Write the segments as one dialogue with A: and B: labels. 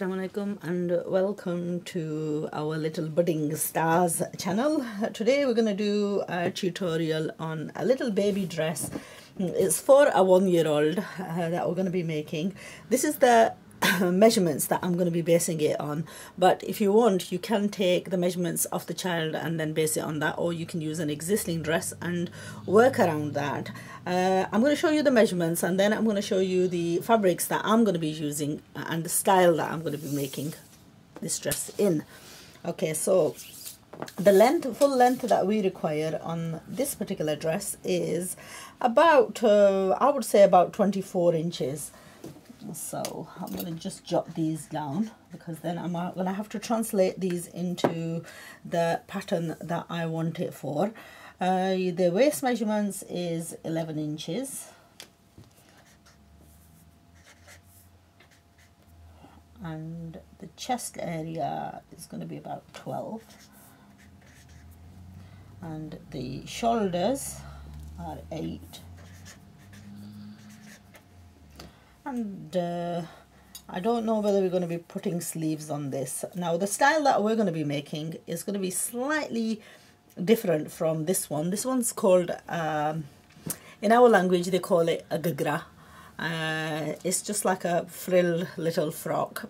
A: Assalamu alaikum and welcome to our little budding stars channel. Today we're going to do a tutorial on a little baby dress. It's for a 1-year-old that we're going to be making. This is the measurements that I'm going to be basing it on, but if you want you can take the measurements of the child and then base it on that, or you can use an existing dress and work around that. I'm going to show you the measurements and then I'm going to show you the fabrics that I'm going to be using and the style that I'm going to be making this dress in. Okay, so the full length that we require on this particular dress is about I would say about 24 inches. So I'm going to just jot these down because then I'm going to have to translate these into the pattern that I want it for. The waist measurements is 11 inches. And the chest area is going to be about 12. And the shoulders are 8. And I don't know whether we're going to be putting sleeves on this. Now the style that we're going to be making is going to be slightly different from this one. This one's called, in our language they call it a gagra. It's just like a frill little frock,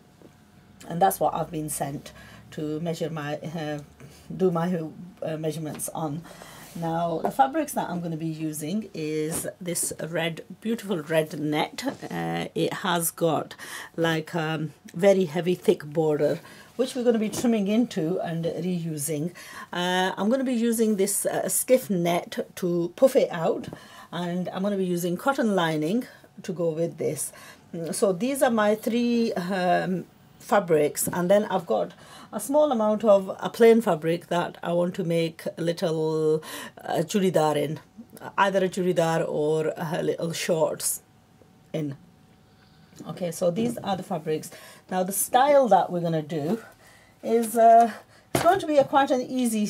A: and that's what I've been sent to measure my, do my measurements on. Now the fabrics that I'm going to be using is this beautiful red net. It has got like a very heavy thick border which we're going to be trimming into and reusing. I'm going to be using this stiff net to puff it out, and I'm going to be using cotton lining to go with this. So these are my 3 fabrics, and then I've got a small amount of a plain fabric that I want to make a little churidar in, either a churidar or a little shorts in. Okay, so these are the fabrics. Now the style that we're going to do is it's going to be quite an easy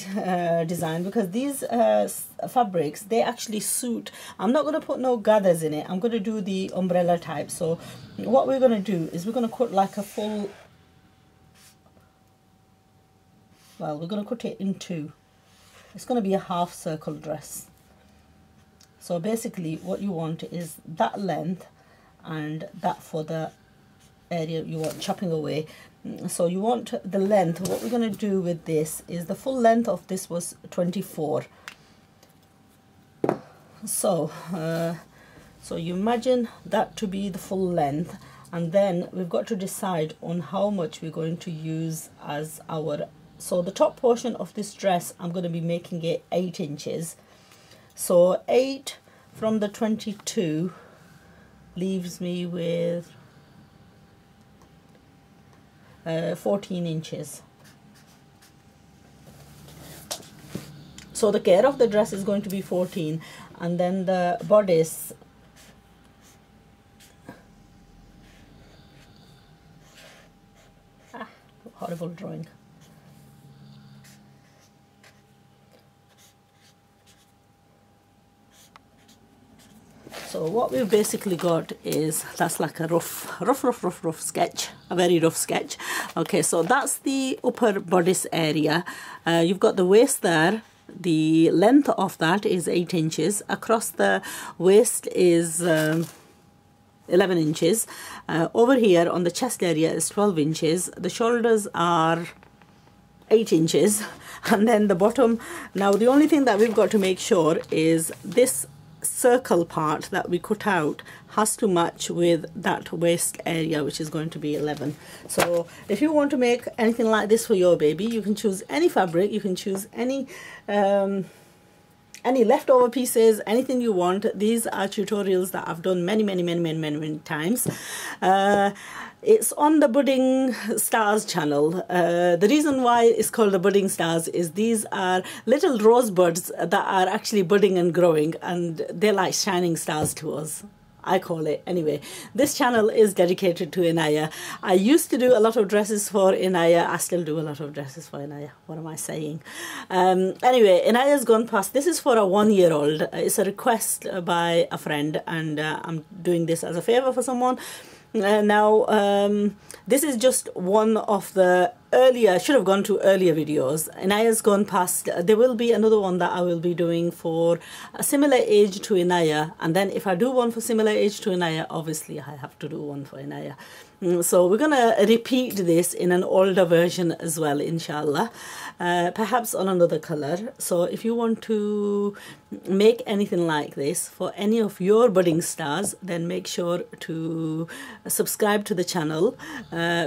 A: design, because these fabrics, they actually suit. I'm not going to put no gathers in it. I'm going to do the umbrella type. So what we're going to do is we're going to cut like a full, well, we're going to cut it in 2. It's going to be a half circle dress. So basically what you want is that length and that for the area you want chopping away. So you want the length. What we're going to do with this is the full length of this was 24. So so you imagine that to be the full length, and then we've got to decide on how much we're going to use as our, so the top portion of this dress I'm going to be making it 8 inches. So 8 from the 22 leaves me with 14 inches. So the care of the dress is going to be 14, and then the bodice horrible drawing. So what we've basically got is, that's like a rough sketch, a very rough sketch. Okay, so that's the upper bodice area. You've got the waist there. The length of that is 8 inches. Across the waist is 11 inches. Over here on the chest area is 12 inches. The shoulders are 8 inches. And then the bottom, now the only thing that we've got to make sure is this circle part that we cut out has to match with that waist area, which is going to be 11. So if you want to make anything like this for your baby, you can choose any fabric, you can choose any leftover pieces, anything you want. These are tutorials that I've done many times. It's on the Budding Stars channel. The reason why it's called the Budding Stars is these are little rosebuds that are actually budding and growing, and they're like shining stars to us, I call it. Anyway, this channel is dedicated to Inaya. I used to do a lot of dresses for Inaya. I still do a lot of dresses for Inaya. What am I saying? Anyway, Inaya's gone past. This is for a 1-year-old. It's a request by a friend, and I'm doing this as a favor for someone. This is just one of the earlier, should have gone to earlier videos. Inaya's gone past. There will be another one that I will be doing for a similar age to Inaya, and then if I do one for similar age to Inaya, obviously I have to do one for Inaya. So we're gonna repeat this in an older version as well, inshallah, perhaps on another color. So if you want to make anything like this for any of your budding stars, then make sure to subscribe to the channel,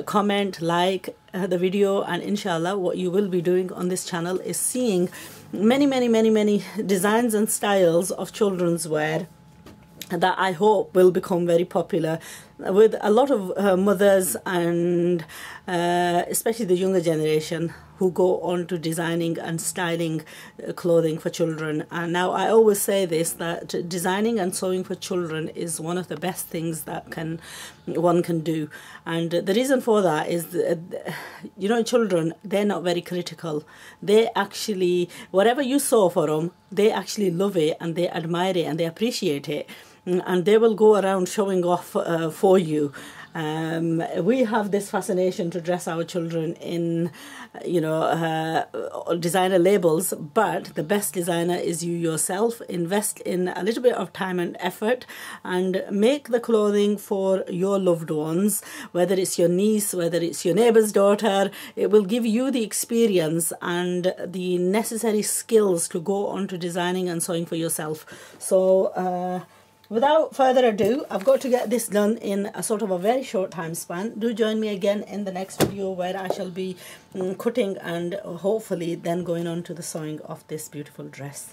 A: comment, like the video, and inshallah what you will be doing on this channel is seeing many designs and styles of children's wear that I hope will become very popular with a lot of mothers and especially the younger generation who go on to designing and styling clothing for children. And now I always say this, that designing and sewing for children is one of the best things that one can do. And the reason for that is you know, children, they're not very critical. They actually, whatever you sew for them, they actually love it and they admire it and they appreciate it, and they will go around showing off for you. We have this fascination to dress our children in, you know, designer labels, but the best designer is you yourself. Invest in a little bit of time and effort and make the clothing for your loved ones, whether it's your niece, whether it's your neighbor's daughter. It will give you the experience and the necessary skills to go on to designing and sewing for yourself. So without further ado, I've got to get this done in a sort of a very short time span. Do join me again in the next video where I shall be cutting and hopefully then going on to the sewing of this beautiful dress.